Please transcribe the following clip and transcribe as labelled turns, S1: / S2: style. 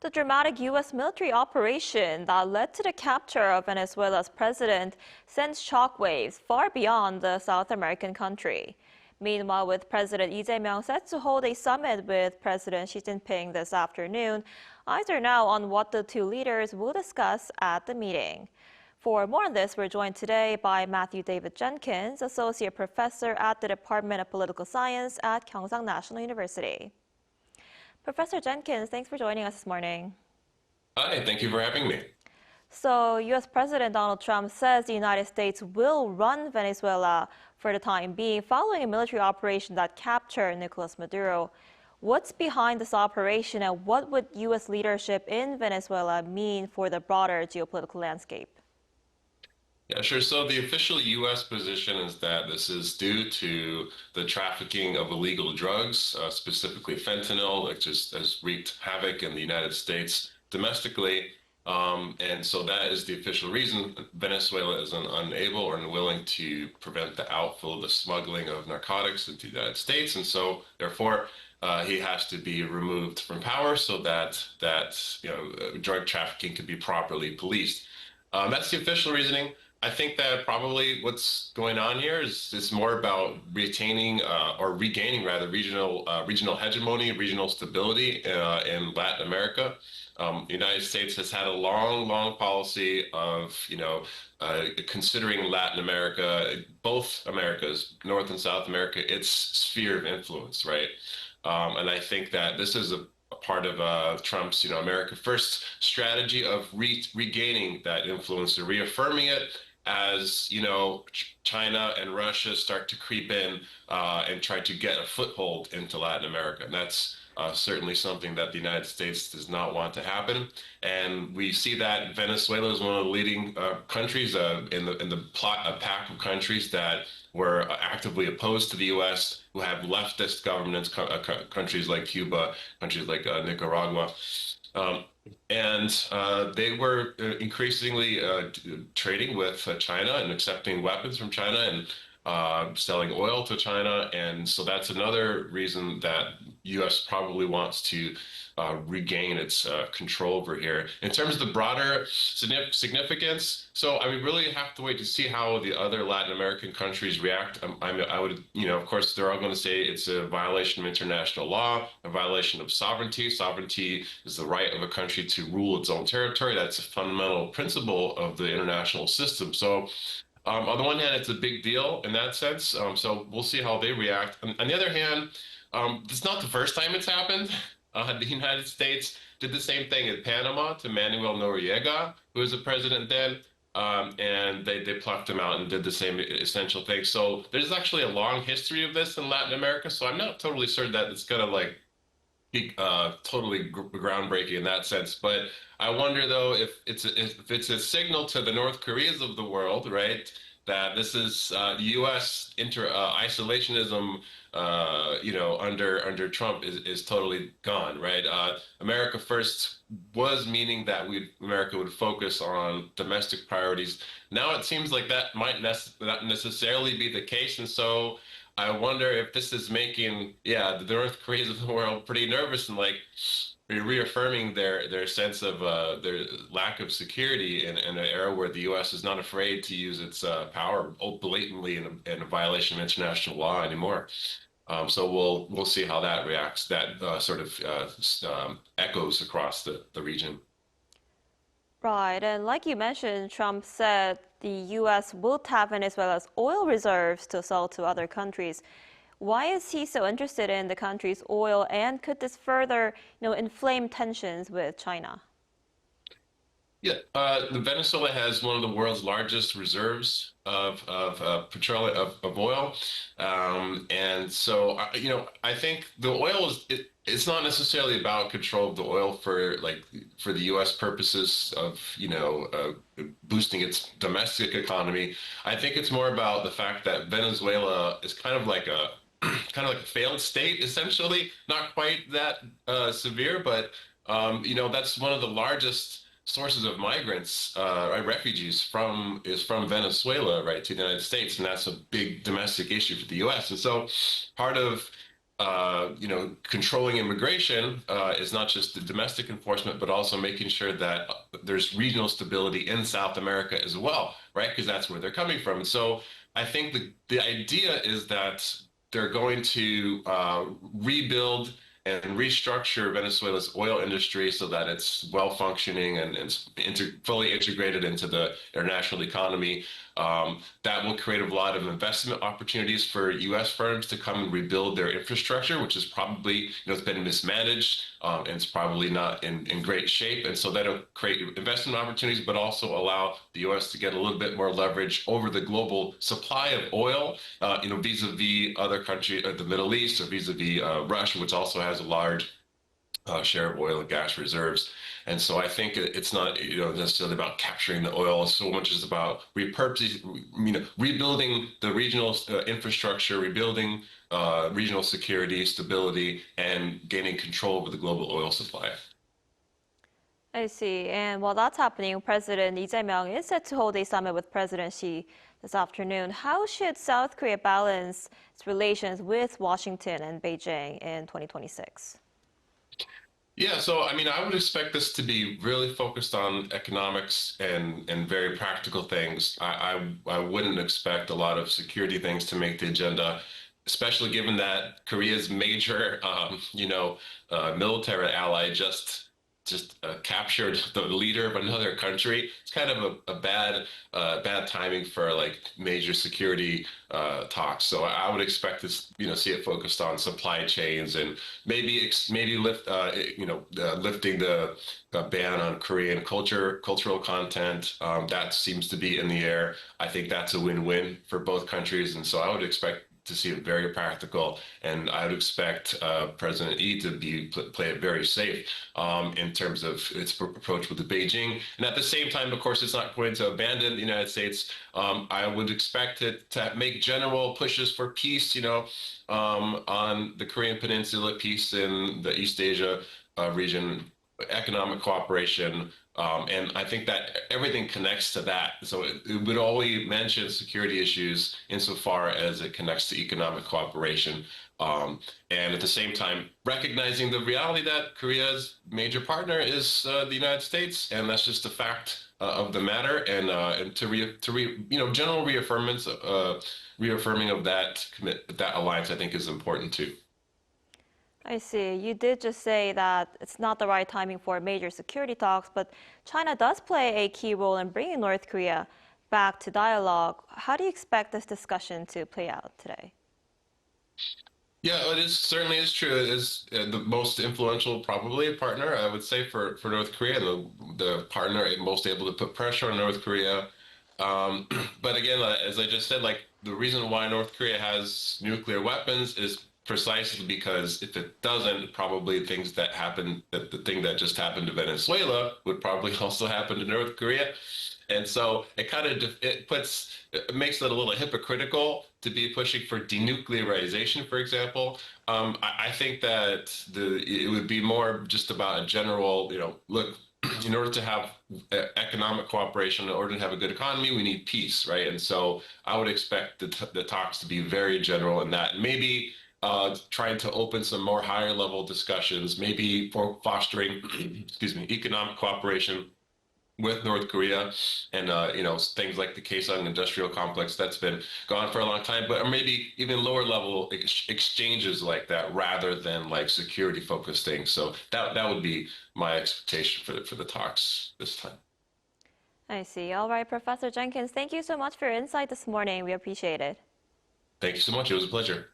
S1: The dramatic U.S. military operation that led to the capture of Venezuela's president sends shockwaves far beyond the South American country. Meanwhile, with President Lee Jae Myung set to hold a summit with President Xi Jinping this afternoon, eyes are now on what the two leaders will discuss at the meeting. For more on this, we're joined today by Matthew David Jenkins, Associate Professor at the Department of Political Science at Gyeongsang National University. Professor Jenkins, thanks for joining us this morning.
S2: Hi, thank you for having me.
S1: So, U.S. President Donald Trump says the United States will run Venezuela for the time being following a military operation that captured Nicolás Maduro. What's behind this operation and what would U.S. leadership in Venezuela mean for the broader geopolitical landscape?
S2: Yeah, sure. So the official U.S. position is that this is due to the trafficking of illegal drugs, specifically fentanyl, that just has wreaked havoc in the United States domestically. And so that is the official reason Venezuela is unable or unwilling to prevent the outflow, the smuggling of narcotics into the United States. And so therefore, he has to be removed from power so that drug trafficking can be properly policed. That's the official reasoning. I think that probably what's going on here is it's more about retaining or regaining rather regional hegemony, regional stability in Latin America. The United States has had a long policy of considering Latin America, both Americas, North and South America, its sphere of influence, right? And I think that this is a part of Trump's, America First strategy of regaining that influence or reaffirming it as, China and Russia start to creep in and try to get a foothold into Latin America. And that's certainly something that the United States does not want to happen. And we see that Venezuela is one of the leading countries in the pack of countries that were actively opposed to the U.S., who have leftist governments, countries like Cuba, countries like Nicaragua. And they were increasingly trading with China and accepting weapons from China and selling oil to China. And so that's another reason that U.S. probably wants to regain its control over here. In terms of the broader significance, so I mean, really have to wait to see how the other Latin American countries react. I would, of course, they're all going to say it's a violation of international law, a violation of sovereignty. Sovereignty is the right of a country to rule its own territory. That's a fundamental principle of the international system. So on the one hand, it's a big deal in that sense. So we'll see how they react. On the other hand, it's not the first time it's happened. The United States did the same thing in Panama to Manuel Noriega, who was the president then, and they plucked him out and did the same essential thing. So there's actually a long history of this in Latin America. So I'm not totally sure that it's going to be totally groundbreaking in that sense. But I wonder though if it's a signal to the North Koreas of the world, right? That this is U.S. isolationism, under Trump is totally gone, right? America First was meaning that America would focus on domestic priorities. Now it seems like that might not necessarily be the case, and so I wonder if this is making, the North Koreans of the world pretty nervous and reaffirming their sense of their lack of security in an era where the U.S. is not afraid to use its power blatantly in a violation of international law anymore. So we'll see how that reacts. That echoes across the region.
S1: Right, and like you mentioned, Trump said the U.S. will tap Venezuela's oil reserves to sell to other countries. Why is he so interested in the country's oil, and could this further, inflame tensions with China?
S2: Yeah, Venezuela has one of the world's largest reserves of petroleum of oil, and so I think the oil it's not necessarily about control of the oil for the U.S. purposes of boosting its domestic economy. I think it's more about the fact that Venezuela is kind of like a failed state, essentially. Not quite that severe, but that's one of the largest sources of migrants, refugees from Venezuela, right, to the United States, and that's a big domestic issue for the U.S. And so part of controlling immigration is not just the domestic enforcement, but also making sure that there's regional stability in South America as well, right? Because that's where they're coming from. And so I think the idea is that they're going to rebuild and restructure Venezuela's oil industry so that it's well functioning and fully integrated into the international economy. That will create a lot of investment opportunities for U.S. firms to come and rebuild their infrastructure, which is probably, it's been mismanaged and it's probably not in great shape. And so that'll create investment opportunities, but also allow the U.S. to get a little bit more leverage over the global supply of oil, vis-a-vis other countries, the Middle East, or vis-a-vis Russia, which also has a large share of oil and gas reserves. And so I think it's not necessarily about capturing the oil so much as about repurposing, rebuilding the regional infrastructure, rebuilding regional security, stability, and gaining control over the global oil supply.
S1: I see. And while that's happening, President Lee Jae Myung is set to hold a summit with President Xi this afternoon. How should South Korea balance its relations with Washington and Beijing in 2026?
S2: Yeah, so I mean, I would expect this to be really focused on economics and very practical things. I wouldn't expect a lot of security things to make the agenda, especially given that Korea's major, military ally just captured the leader of another country. It's kind of a bad timing for like major security talks. So I would expect to see it focused on supply chains and maybe lifting the ban on Korean cultural content. That seems to be in the air. I think that's a win-win for both countries, and so I would expect to see it very practical, and I would expect President Lee to play it very safe in terms of its approach with the Beijing. And at the same time, of course, it's not going to abandon the United States. I would expect it to make general pushes for peace, on the Korean Peninsula, peace in the East Asia region, economic cooperation. And I think that everything connects to that. So it would only mention security issues insofar as it connects to economic cooperation. And at the same time, recognizing the reality that Korea's major partner is the United States, and that's just a fact of the matter. And general reaffirming of that alliance, I think, is important too.
S1: I see. You did just say that it's not the right timing for major security talks, but China does play a key role in bringing North Korea back to dialogue. How do you expect this discussion to play out today?
S2: Yeah, certainly is true. It is the most influential, probably, partner, I would say, for North Korea, the partner most able to put pressure on North Korea. But again, as I just said, like the reason why North Korea has nuclear weapons is precisely because if it doesn't, probably the thing that just happened to Venezuela would probably also happen to North Korea. And so it makes it a little hypocritical to be pushing for denuclearization, for example. I think that it would be more just about a general, look, in order to have economic cooperation, in order to have a good economy, we need peace, right? And so I would expect the talks to be very general in that. Maybe trying to open some more higher level discussions, maybe for fostering, economic cooperation with North Korea and, things like the Kaesong industrial complex that's been gone for a long time, but maybe even lower level exchanges like that rather than like security focused things. So that would be my expectation for the talks this time.
S1: I see. All right, Professor Jenkins, thank you so much for your insight this morning. We appreciate it.
S2: Thank you so much. It was a pleasure.